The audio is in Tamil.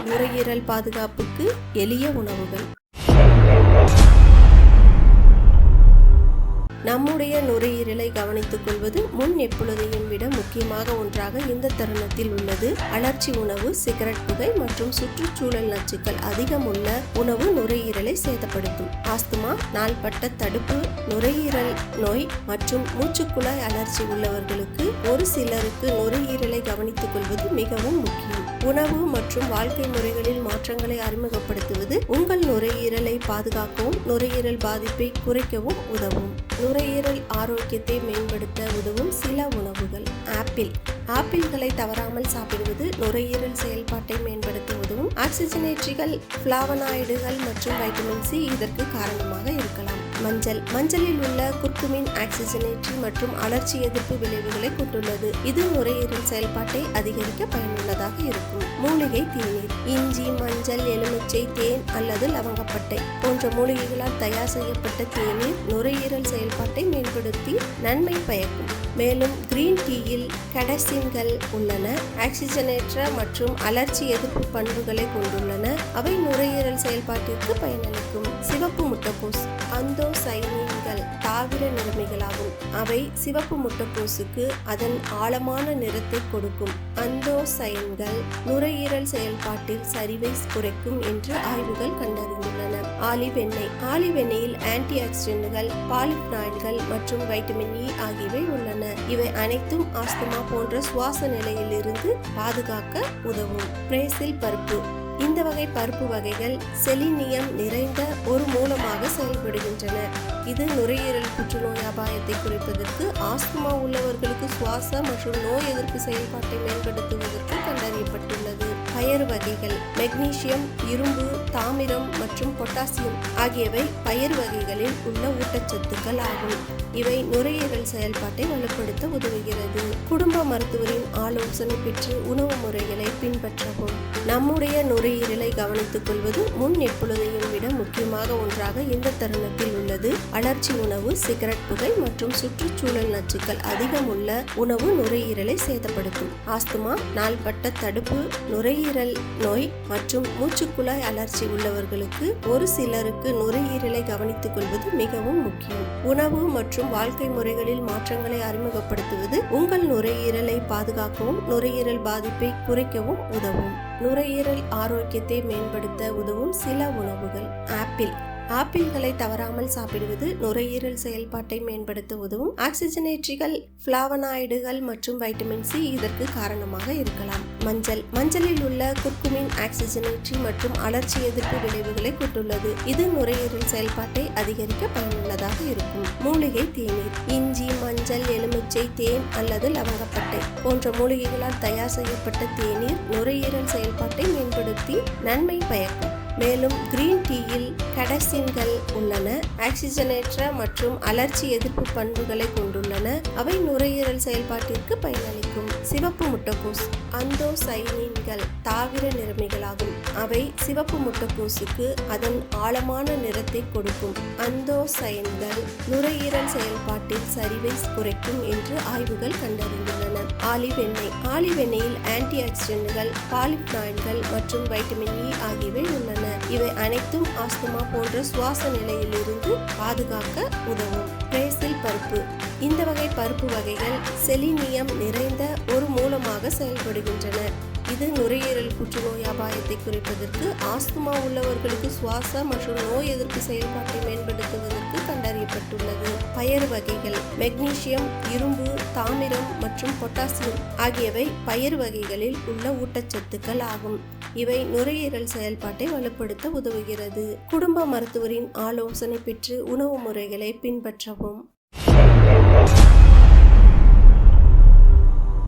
நுரையீரல் பாதுகாப்புக்கு எளிய உணவுகள். நம்முடைய நுரையீரலை கவனித்துக் கொள்வது முன் எப்பொழுதையும் விட முக்கியமாக ஒன்றாக இந்த தருணத்தில் உள்ளது. அலர்ச்சி உணவு, சிகரெட் புகை மற்றும் சுற்றுச்சூழல் நச்சுக்கள் அதிகம் உள்ள உணவு நுரையீரலை சேதப்படுத்தும். ஆஸ்துமா, நாள்பட்ட தடுப்பு, நுரையீரல் நோய் மற்றும் மூச்சுக்குழாய் அலர்ச்சி உள்ளவர்களுக்கு ஒரு சிலருக்கு நுரையீரலை கவனித்துக் கொள்வது மிகவும் முக்கியம். உணவு மற்றும் வாழ்க்கை முறைகளில் மாற்றங்களை அறிமுகப்படுத்துவது உங்கள் நுரையீரலை பாதுகாக்கவும் நுரையீரல் பாதிப்பை குறைக்கவும் உதவும். நுரையீரல் ஆரோக்கியத்தை மேம்படுத்த உதவும் சில உணவுகள். ஆப்பிள்களை தவறாமல் சாப்பிடுவது நுரையீரல் செயல்பாட்டை மேம்படுத்த உதவும். ஆக்சிஜனேற்றிகள், பிளாவனாய்டுகள் மற்றும் வைட்டமின் சி இதற்கு காரணமாக இருக்கலாம். மஞ்சளில் உள்ள குர்குமின் ஆக்சிஜனேற்றி மற்றும் அலர்ச்சி எதிர்ப்பு விளைவுகளை கொண்டுள்ளது. இது நுரையீரல் செயல்பாட்டை அதிகரிக்க பயனுள்ளதாக இருக்கும். மூலிகை தேநீர், இஞ்சி, மஞ்சள், எலுமிச்சை, தேன் அல்லது லவங்கப்பட்டை போன்ற மூலிகைகளால் தயார் செய்யப்பட்ட தேநீர் நுரையீரல் செயல்பாட்டை மேம்படுத்தி நன்மை பயக்கும். மேலும் கிரீன் டீயில் கெடசின்கள் உள்ளன. ஆக்சிஜனேற்ற மற்றும் அலர்ச்சி எதிர்ப்பு பண்புகளை கொண்டுள்ளன. அவை நுரையீரல் செயல்பாட்டிற்கு பயனளிக்கும். சிவப்பு முட்டைக்கோஸ், அந்தோசைனின்கள் தாவர நிறமிகளாகும். அவை சிவப்பு முட்டைக்கோசுக்கு அதன் ஆழமான நிறத்தை கொடுக்கும். அந்தோசைன்கள் நுரையீரல் செயல்பாட்டில் சரிவை குறைக்கும் என்று ஆய்வுகள் கண்டறிந்துள்ளன. ஆலிவ் எண்ணெயில் ஆன்டி ஆக்சிடென்ட்கள், பாலிப்னாய்டுகள் மற்றும் வைட்டமின் இ ஆகியவை உள்ளன. இவை அனைத்தும் ஆஸ்துமா போன்ற சுவாச நிலையில் இருந்து பாதுகாக்க உதவும். பிரேசில் பருப்பு, இந்த வகை பருப்பு வகைகள் செலினியம் நிறைந்த ஒரு மூலமாக செயல்படுகின்றன. இது நுரையீரல் புற்றுநோய் அபாயத்தை குறைப்பதற்கு, ஆஸ்துமா உள்ளவர்களுக்கு சுவாச மற்றும் நோய் எதிர்ப்பு செயல்பாட்டை மேம்படுத்துவதற்கு கண்டறியப்பட்டுள்ளது. பயறு வகைகள் மெக்னீசியம், இரும்பு, தாமிரம் மற்றும் பொட்டாசியம் ஆகியவை பயறு வகைகளில் உள்ள ஊட்டச்சத்துக்கள் ஆகும். இவை நுரையீரல் செயல்பாட்டை வலுப்படுத்த உதவுகிறது. குடும்ப மருத்துவரின் ஆலோசனை பெற்று உணவு முறைகளை பின்பற்றவும். நம்முடைய நுரையீரலை கவனித்துக் கொள்வது முன் எப்பொழுதையும் விட முக்கியமாக ஒன்றாக இந்த தருணத்தில் உள்ளது. அலர்ச்சி உணவு, சிகரெட் புகை மற்றும் சுற்றுச்சூழல் நச்சுக்கள் அதிகம் உள்ள உணவு நுரையீரலை சேதப்படுத்தும். ஆஸ்துமா, நாள்பட்ட தடுப்பு, நுரையீரல் நோய் மற்றும் மூச்சுக்குழாய் அலர்ச்சி உள்ளவர்களுக்கு ஒரு சிலருக்கு நுரையீரலை கவனித்துக் கொள்வது மிகவும் முக்கியம். உணவு மற்றும் வாழ்க்கை முறைகளில் மாற்றங்களை அறிமுகப்படுத்துவது உங்கள் நுரையீரலை பாதுகாக்கவும் நுரையீரல் பாதிப்பை குறைக்கவும் உதவும். நுரையீரல் ஆரோக்கியத்தை மேம்படுத்த உதவும் சில உணவுகள். ஆப்பிள்களை தவறாமல் சாப்பிடுவது நுரையீரல் செயல்பாட்டை மேம்படுத்த உதவும். ஆக்சிஜனேற்றிகள், பிளாவனாய்டுகள் மற்றும் வைட்டமின் சி இதற்கு காரணமாக இருக்கலாம். மஞ்சளில் உள்ள குர்குமின் ஆக்சிஜனேற்றி மற்றும் அலர்ச்சி எதிர்ப்பு விளைவுகளை கொண்டுள்ளது. இது நுரையீரல் செயல்பாட்டை அதிகரிக்க பயனுள்ளதாக இருக்கும். மூலிகை தேநீர், இஞ்சி, மஞ்சள், எலுமிச்சை, தேன் அல்லது லவங்கப்பட்டை போன்ற மூலிகைகளால் தயார் செய்யப்பட்ட தேநீர் நுரையீரல் செயல்பாட்டை மேம்படுத்தி நன்மை பயக்கும். மேலும் கிரீன் டீயில் கெடசின்கள் உள்ளன. ஆக்சிஜனேற்ற மற்றும் அலர்ச்சி எதிர்ப்பு பண்புகளை கொண்டுள்ளன. அவை நுரையீரல் செயல்பாட்டிற்கு பயனளிக்கும். சிவப்பு முட்டைக்கோஸ், அந்தோசைனின்கள் தாவர நிறமிகளாகும். அவை சிவப்பு முட்டைக்கோசுக்கு அதன் ஆழமான நிறத்தை கொடுக்கும். அந்தோசைன்கள் நுரையீரல் செயல்பாட்டில் சரிவை குறைக்கும் என்று ஆய்வுகள் கண்டறிந்துள்ளன. ஆலிவ் எண்ணெயில் ஆன்டி ஆக்சிடென்ட்கள், பாலிப்னாய்டுகள் மற்றும் வைட்டமின் இ ஆகியவை உள்ளன. இவை அனைத்தும் ஆஸ்துமா போன்ற சுவாச நிலையில் இருந்து பாதுகாக்க உதவும். பிரேசில் பருப்பு, இந்த வகை பருப்பு வகைகள் செலினியம் நிறைந்த ஒரு மூலமாக செயல்படுகின்றன. இது நுரையீரல் புற்றுநோய் அபாயத்தை குறைப்பதற்கு, ஆஸ்துமா உள்ளவர்களுக்கு சுவாச மற்றும் நோய் எதிர்ப்பு செயல்பாட்டை மேம்படுத்துவதற்கு கண்டறியப்பட்டுள்ளது. பயறு வகைகள் மெக்னீசியம், இரும்பு, தாமிரம் மற்றும் பொட்டாசியம் ஆகியவை பயறு வகைகளில் உள்ள ஊட்டச்சத்துக்கள் ஆகும். இவை நுரையீரல் செயல்பாட்டை வலுப்படுத்த உதவுகிறது. குடும்ப மருத்துவரின் ஆலோசனை பெற்று உணவு முறைகளை பின்பற்றவும்.